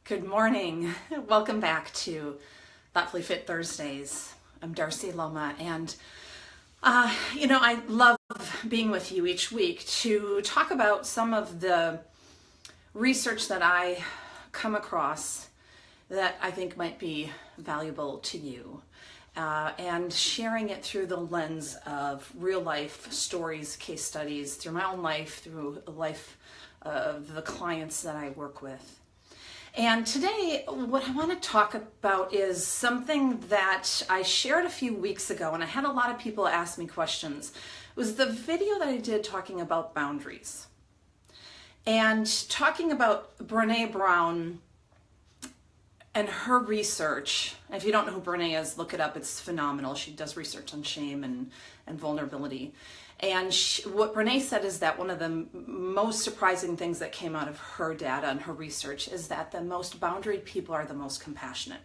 Good morning. Welcome back to Thoughtfully Fit Thursdays. I'm Darcy Loma, and I love being with you each week to talk about some of the research that I come across that I think might be valuable to you, and sharing it through the lens of real life stories, case studies, through my own life, through the life of the clients that I work with. And today, what I want to talk about is something that I shared a few weeks ago, and I had a lot of people ask me questions. It was the video that I did talking about boundaries and talking about Brené Brown and her research. If you don't know who Brené is, look it up. It's phenomenal. She does research on shame and vulnerability. And what Brené said is that one of the most surprising things that came out of her data and her research is that the most boundaried people are the most compassionate.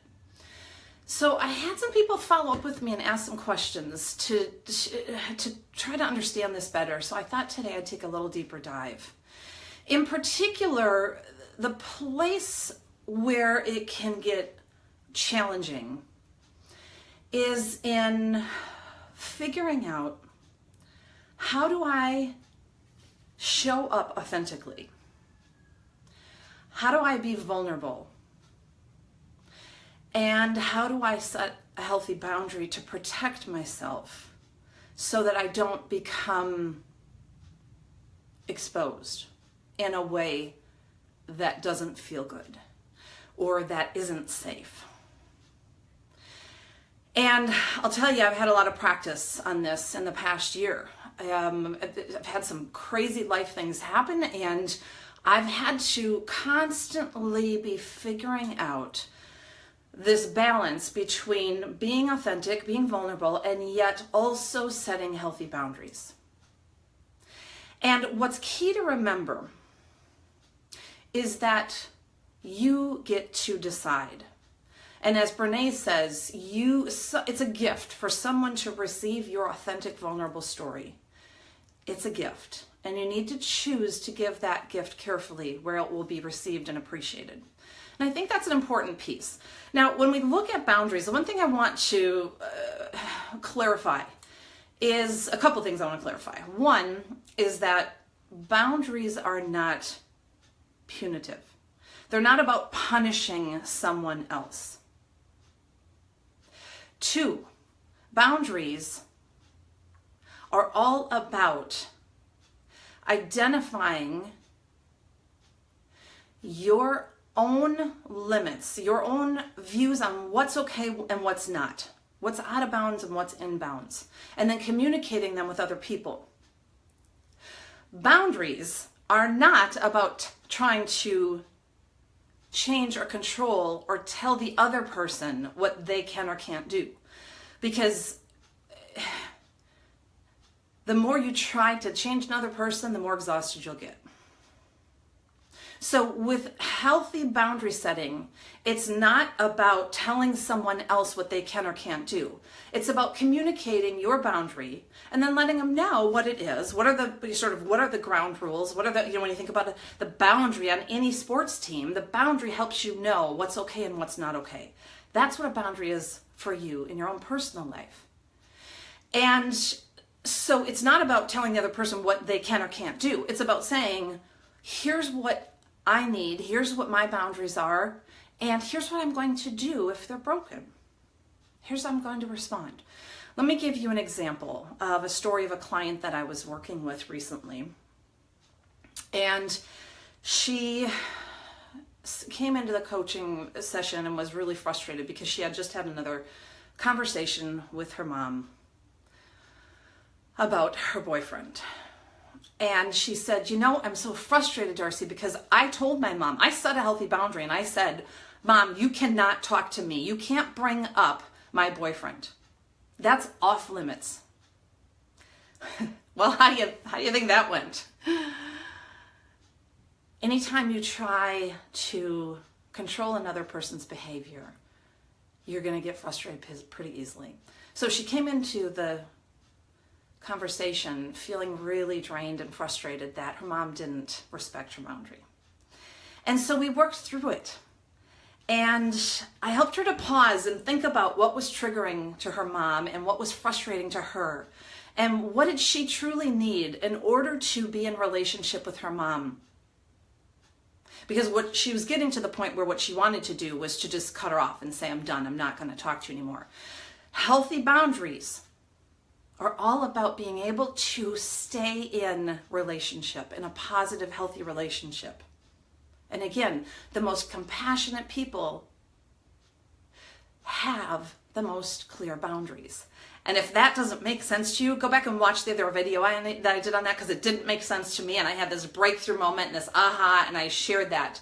So I had some people follow up with me and ask some questions to try to understand this better. So I thought today I'd take a little deeper dive. In particular, the place where it can get challenging is in figuring out, how do I show up authentically? How do I be vulnerable? And how do I set a healthy boundary to protect myself so that I don't become exposed in a way that doesn't feel good or that isn't safe? And I'll tell you, I've had a lot of practice on this in the past year. I've had some crazy life things happen, and I've had to constantly be figuring out this balance between being authentic, being vulnerable, and yet also setting healthy boundaries. And what's key to remember is that you get to decide. And as Brené says, it's a gift for someone to receive your authentic, vulnerable story. It's a gift, and you need to choose to give that gift carefully where it will be received and appreciated. And I think that's an important piece. Now, when we look at boundaries, the one thing I want to clarify is a couple things I want to clarify. One is that boundaries are not punitive. They're not about punishing someone else. Two, boundaries are all about identifying your own limits, your own views on what's okay and what's not, what's out of bounds and what's in bounds, and then communicating them with other people. Boundaries are not about trying to change or control or tell the other person what they can or can't do, because the more you try to change another person, the more exhausted you'll get. So with healthy boundary setting, it's not about telling someone else what they can or can't do. It's about communicating your boundary and then letting them know what it is. What are the ground rules? What are when you think about the boundary on any sports team, the boundary helps you know what's okay and what's not okay. That's what a boundary is for you in your own personal life. And so it's not about telling the other person what they can or can't do. It's about saying, here's what I need, here's what my boundaries are, and here's what I'm going to do if they're broken. Here's how I'm going to respond. Let me give you an example of a story of a client that I was working with recently. And she came into the coaching session and was really frustrated because she had just had another conversation with her mom about her boyfriend. And she said, I'm so frustrated, Darcy, because I told my mom, I set a healthy boundary, and I said, Mom, you cannot talk to me. You can't bring up my boyfriend. That's off limits. Well, how do you think that went? Anytime you try to control another person's behavior, you're going to get frustrated pretty easily. So she came into the conversation feeling really drained and frustrated that her mom didn't respect her boundary. And so we worked through it. And I helped her to pause and think about what was triggering to her mom and what was frustrating to her. And what did she truly need in order to be in relationship with her mom? Because what she was getting to the point where what she wanted to do was to just cut her off and say, I'm done, I'm not going to talk to you anymore. Healthy boundaries are all about being able to stay in relationship, in a positive, healthy relationship. And again, the most compassionate people have the most clear boundaries. And if that doesn't make sense to you, go back and watch the other video that I did on that, because it didn't make sense to me, and I had this breakthrough moment and this aha, and I shared that.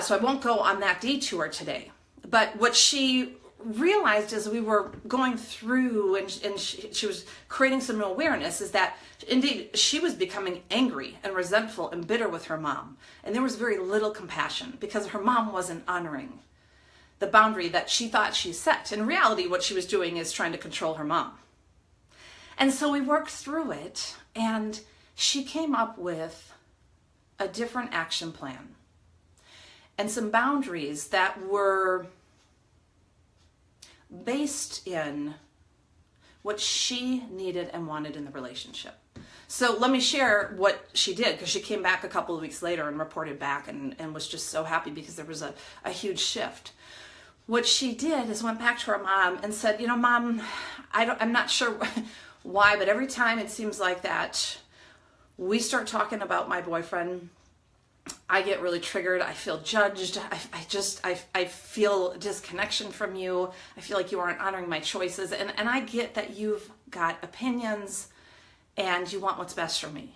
So I won't go on that detour today. But what she realized as we were going through and she was creating some new awareness is that indeed she was becoming angry and resentful and bitter with her mom. And there was very little compassion because her mom wasn't honoring the boundary that she thought she set. In reality, what she was doing is trying to control her mom. And so we worked through it, and she came up with a different action plan and some boundaries that were based in what she needed and wanted in the relationship. So let me share what she did, because she came back a couple of weeks later and reported back and was just so happy because there was a huge shift. What she did is went back to her mom and said, you know, Mom, I'm not sure why, but every time it seems like that we start talking about my boyfriend, I get really triggered. I feel judged. I feel a disconnection from you. I feel like you aren't honoring my choices. And I get that you've got opinions and you want what's best for me.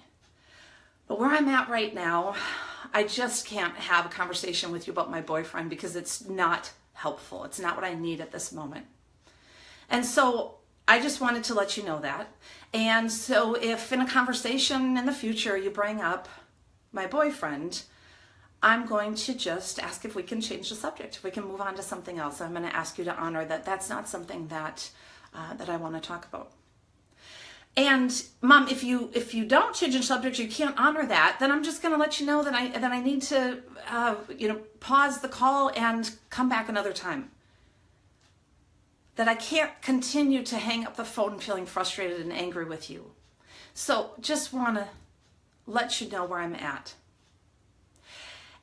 But where I'm at right now, I just can't have a conversation with you about my boyfriend because it's not helpful. It's not what I need at this moment. And so I just wanted to let you know that. And so if in a conversation in the future you bring up my boyfriend, I'm going to just ask if we can change the subject, if we can move on to something else. I'm going to ask you to honor that that's not something that I want to talk about. And Mom, if you don't change the subject, you can't honor that, then I'm just going to let you know that I need to pause the call and come back another time. That I can't continue to hang up the phone feeling frustrated and angry with you. So just want to let you know where I'm at.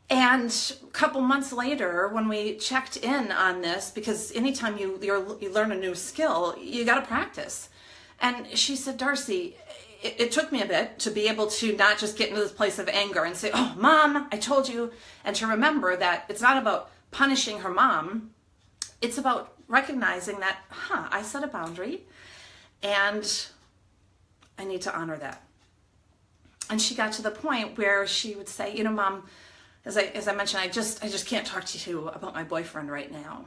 And a couple months later, when we checked in on this, because anytime you learn a new skill, you got to practice. And she said, Darcy, it took me a bit to be able to not just get into this place of anger and say, oh, Mom, I told you, and to remember that it's not about punishing her mom. It's about recognizing that, I set a boundary and I need to honor that. And she got to the point where she would say, Mom, as I mentioned, I just can't talk to you about my boyfriend right now.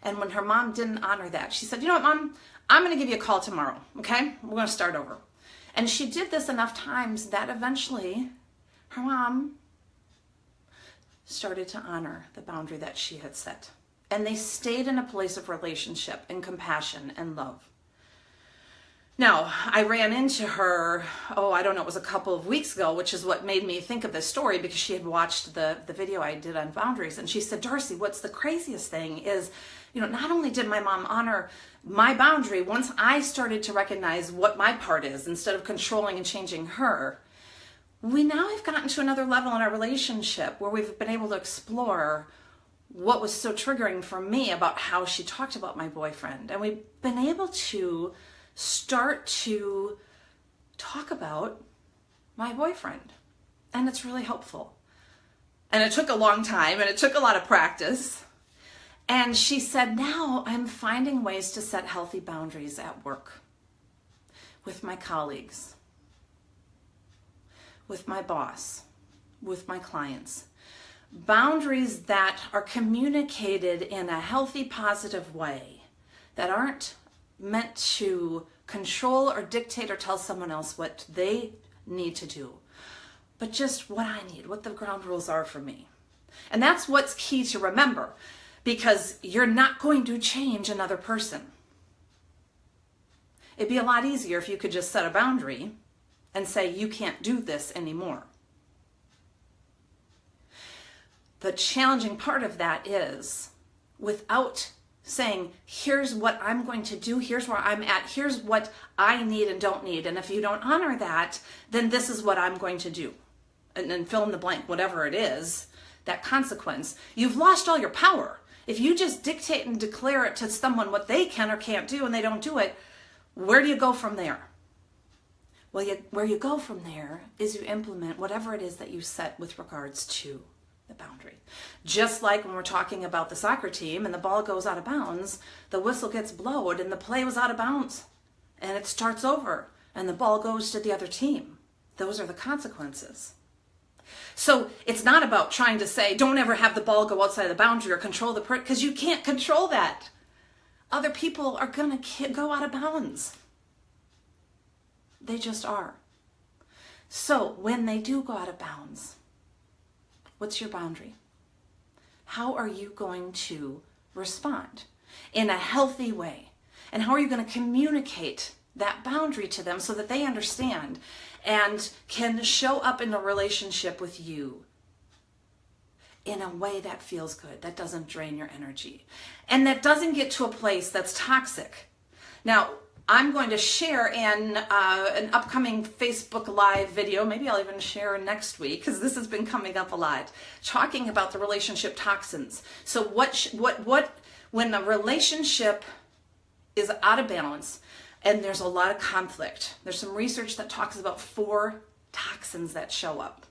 And when her mom didn't honor that, she said, you know what, Mom, I'm going to give you a call tomorrow, okay? We're going to start over. And she did this enough times that eventually her mom started to honor the boundary that she had set. And they stayed in a place of relationship and compassion and love. Now, I ran into her, it was a couple of weeks ago, which is what made me think of this story, because she had watched the video I did on boundaries. And she said, Darcy, what's the craziest thing is, not only did my mom honor my boundary, once I started to recognize what my part is instead of controlling and changing her, we now have gotten to another level in our relationship where we've been able to explore what was so triggering for me about how she talked about my boyfriend. And we've been able to start to talk about my boyfriend. And it's really helpful. And it took a long time and it took a lot of practice. And she said, now I'm finding ways to set healthy boundaries at work, with my colleagues, with my boss, with my clients. Boundaries that are communicated in a healthy, positive way, that aren't meant to control or dictate or tell someone else what they need to do, but just what I need, what the ground rules are for me. And that's what's key to remember, because you're not going to change another person. It'd be a lot easier if you could just set a boundary and say, you can't do this anymore. the challenging part of that is, without saying, here's what I'm going to do, here's where I'm at, here's what I need and don't need, and if you don't honor that, then this is what I'm going to do. And then fill in the blank, whatever it is, that consequence. You've lost all your power. If you just dictate and declare it to someone what they can or can't do and they don't do it, where do you go from there? Well, where you go from there is you implement whatever it is that you set with regards to the boundary. Just like when we're talking about the soccer team and the ball goes out of bounds, the whistle gets blown and the play was out of bounds and it starts over and the ball goes to the other team. Those are the consequences. So it's not about trying to say, don't ever have the ball go outside the boundary or control the because you can't control that. Other people are going to go out of bounds. They just are. So when they do go out of bounds, what's your boundary? How are you going to respond in a healthy way? And how are you going to communicate that boundary to them so that they understand and can show up in a relationship with you in a way that feels good, that doesn't drain your energy, and that doesn't get to a place that's toxic. Now, I'm going to share in an upcoming Facebook Live video, maybe I'll even share next week, because this has been coming up a lot, talking about the relationship toxins. So when a relationship is out of balance and there's a lot of conflict, there's some research that talks about 4 toxins that show up.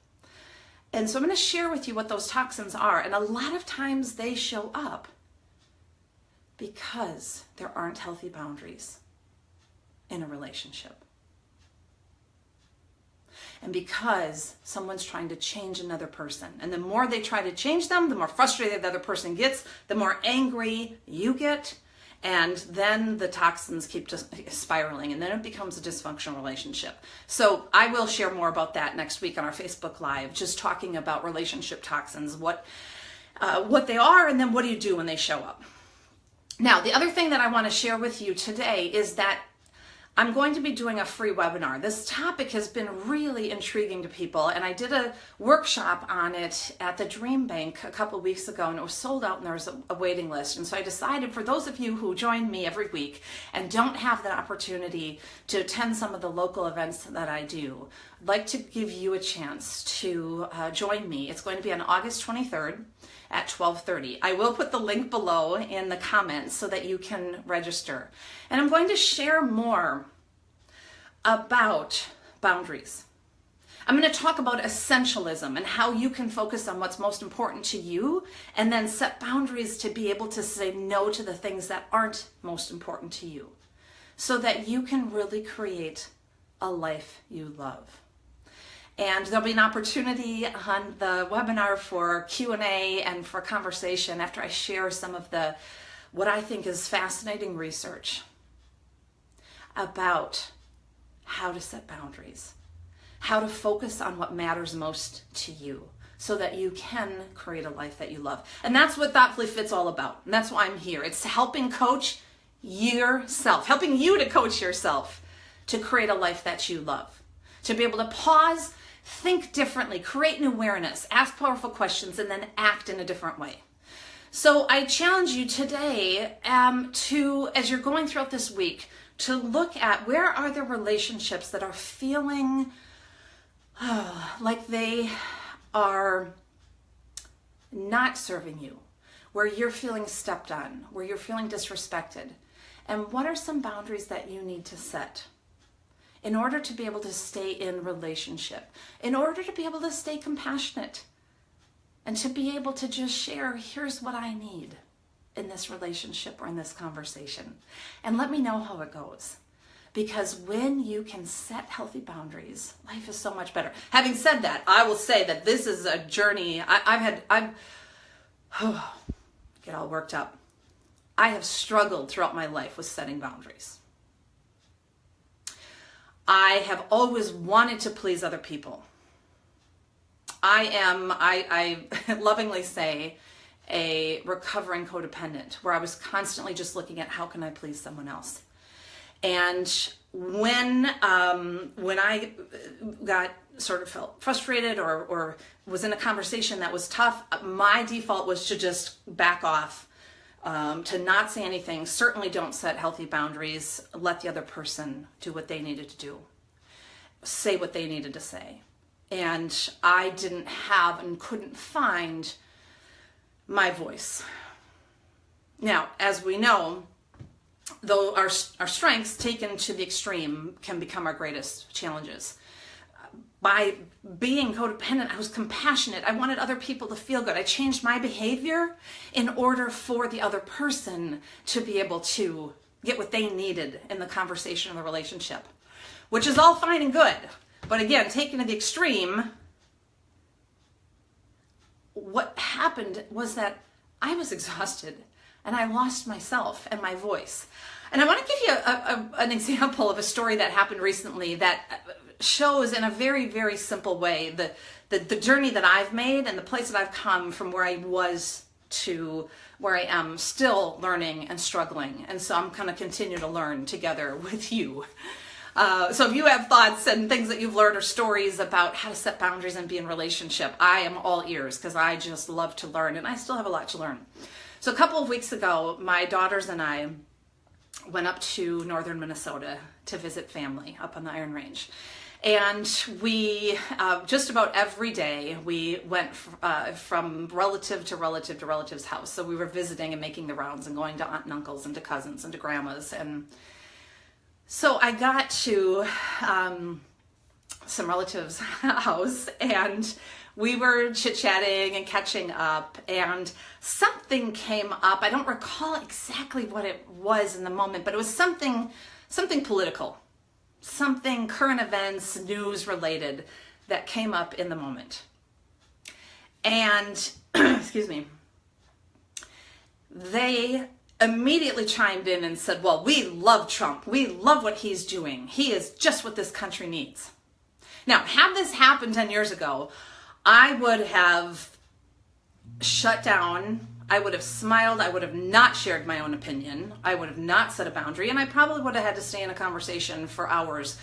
And so I'm going to share with you what those toxins are. And a lot of times they show up because there aren't healthy boundaries in a relationship. And because someone's trying to change another person. And the more they try to change them, the more frustrated the other person gets, the more angry you get. And then the toxins keep just spiraling, and then it becomes a dysfunctional relationship. So I will share more about that next week on our Facebook Live, just talking about relationship toxins, what they are, and then what do you do when they show up. Now, the other thing that I want to share with you today is that I'm going to be doing a free webinar. This topic has been really intriguing to people, and I did a workshop on it at the Dream Bank a couple weeks ago, and it was sold out and there was a waiting list. And so I decided, for those of you who join me every week and don't have the opportunity to attend some of the local events that I do, I'd like to give you a chance to join me. It's going to be on August 23rd at 12:30. I will put the link below in the comments so that you can register. And I'm going to share more about boundaries. I'm going to talk about essentialism and how you can focus on what's most important to you and then set boundaries to be able to say no to the things that aren't most important to you so that you can really create a life you love. And there'll be an opportunity on the webinar for Q&A and for conversation after I share some of what I think is fascinating research about how to set boundaries, how to focus on what matters most to you so that you can create a life that you love. And that's what Thoughtfully Fit's all about. And that's why I'm here. It's helping coach yourself, helping you to coach yourself to create a life that you love, to be able to pause, think differently, create an awareness, ask powerful questions, and then act in a different way. So I challenge you today to, as you're going throughout this week, to look at where are the relationships that are feeling like they are not serving you, where you're feeling stepped on, where you're feeling disrespected, and what are some boundaries that you need to set in order to be able to stay in relationship, in order to be able to stay compassionate, and to be able to just share, here's what I need in this relationship or in this conversation. And let me know how it goes. Because when you can set healthy boundaries, life is so much better. Having said that, I will say that this is a journey. Get all worked up. I have struggled throughout my life with setting boundaries. I have always wanted to please other people. I lovingly say, a recovering codependent, where I was constantly just looking at how can I please someone else. And when I got sort of felt frustrated or was in a conversation that was tough, my default was to just back off, to not say anything. Certainly don't set healthy boundaries. Let the other person do what they needed to do, say what they needed to say. And I didn't have and couldn't find my voice. Now, as we know, though our strengths taken to the extreme can become our greatest challenges. By being codependent, I was compassionate. I wanted other people to feel good. I changed my behavior in order for the other person to be able to get what they needed in the conversation or the relationship, which is all fine and good. But again, taken to the extreme, what happened was that I was exhausted and I lost myself and my voice. And I want to give you an example of a story that happened recently that shows in a very, very simple way the journey that I've made and the place that I've come from where I was to where I am still learning and struggling. And so I'm going to continue to learn together with you. So if you have thoughts and things that you've learned or stories about how to set boundaries and be in relationship, I am all ears because I just love to learn and I still have a lot to learn. So a couple of weeks ago, my daughters and I went up to northern Minnesota to visit family up on the Iron Range. And we, just about every day, we went from relative to relative to relative's house. So we were visiting and making the rounds and going to aunt and uncles and to cousins and to grandmas. And so I got to some relatives' house and we were chit-chatting and catching up and something came up. I don't recall exactly what it was in the moment, but it was something political, something current events, news related that came up in the moment. And, excuse me, they immediately chimed in and said, well, we love Trump. We love what he's doing. He is just what this country needs. Now, had this happened 10 years ago, I would have shut down. I would have smiled. I would have not shared my own opinion. I would have not set a boundary. And I probably would have had to stay in a conversation for hours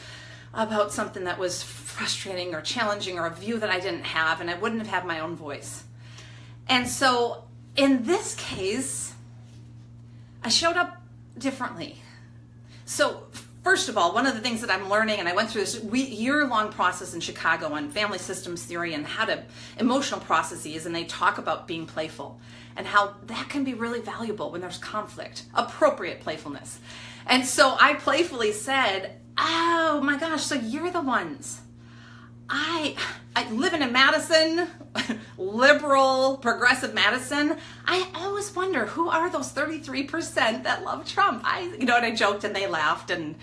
about something that was frustrating or challenging or a view that I didn't have. And I wouldn't have had my own voice. And so in this case, I showed up differently. So first of all, one of the things that I'm learning, and I went through this year-long process in Chicago on family systems theory and how to emotional processes, and they talk about being playful and how that can be really valuable when there's conflict, appropriate playfulness. And so I playfully said, oh my gosh, so you're the ones. I live in Madison, liberal, progressive Madison. I always wonder, who are those 33% that love Trump? And I joked and they laughed. And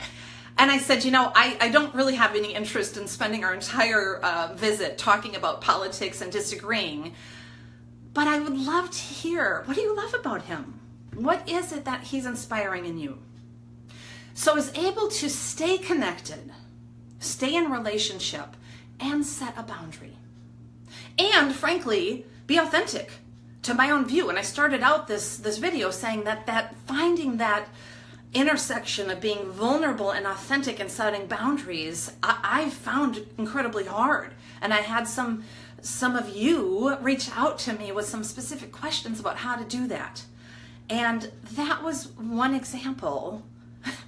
I said, I don't really have any interest in spending our entire visit talking about politics and disagreeing. But I would love to hear, what do you love about him? What is it that he's inspiring in you? So I was able to stay connected, stay in relationship, and set a boundary. And frankly, be authentic to my own view. And I started out this video saying that finding that intersection of being vulnerable and authentic and setting boundaries, I found incredibly hard. And I had some of you reach out to me with some specific questions about how to do that. And that was one example,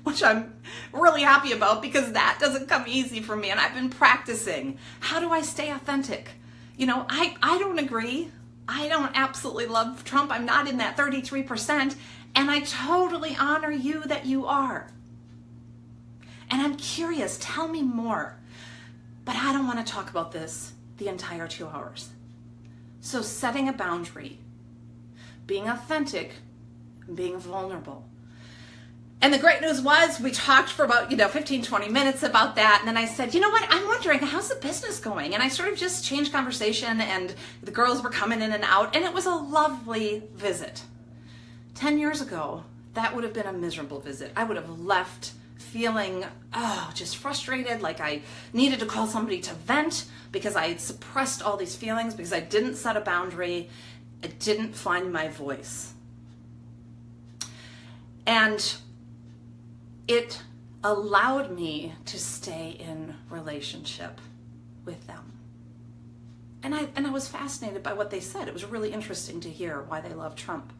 which I'm really happy about because that doesn't come easy for me. And I've been practicing. How do I stay authentic? I don't agree. I don't absolutely love Trump. I'm not in that 33%. And I totally honor you that you are. And I'm curious, tell me more. But I don't want to talk about this the entire 2 hours. So setting a boundary, being authentic, being vulnerable. And the great news was we talked for about, 15, 20 minutes about that. And then I said, you know what? I'm wondering, how's the business going? And I sort of just changed conversation and the girls were coming in and out. And it was a lovely visit. 10 years ago, that would have been a miserable visit. I would have left feeling, just frustrated, like I needed to call somebody to vent because I had suppressed all these feelings because I didn't set a boundary. I didn't find my voice. And it allowed me to stay in relationship with them. And I was fascinated by what they said. It was really interesting to hear why they love Trump.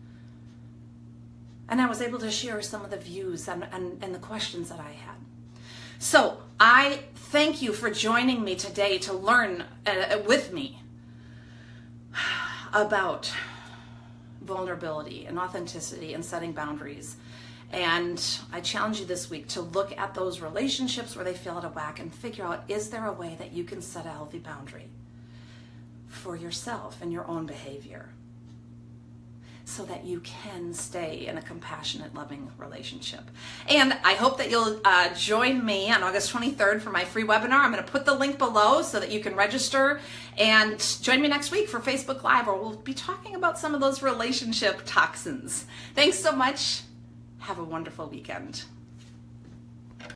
And I was able to share some of the views and the questions that I had. So I thank you for joining me today to learn with me about vulnerability and authenticity and setting boundaries. And I challenge you this week to look at those relationships where they feel out of whack and figure out, is there a way that you can set a healthy boundary for yourself and your own behavior so that you can stay in a compassionate, loving relationship. And I hope that you'll join me on August 23rd for my free webinar. I'm going to put the link below so that you can register, and join me next week for Facebook Live, where we'll be talking about some of those relationship toxins. Thanks so much. Have a wonderful weekend.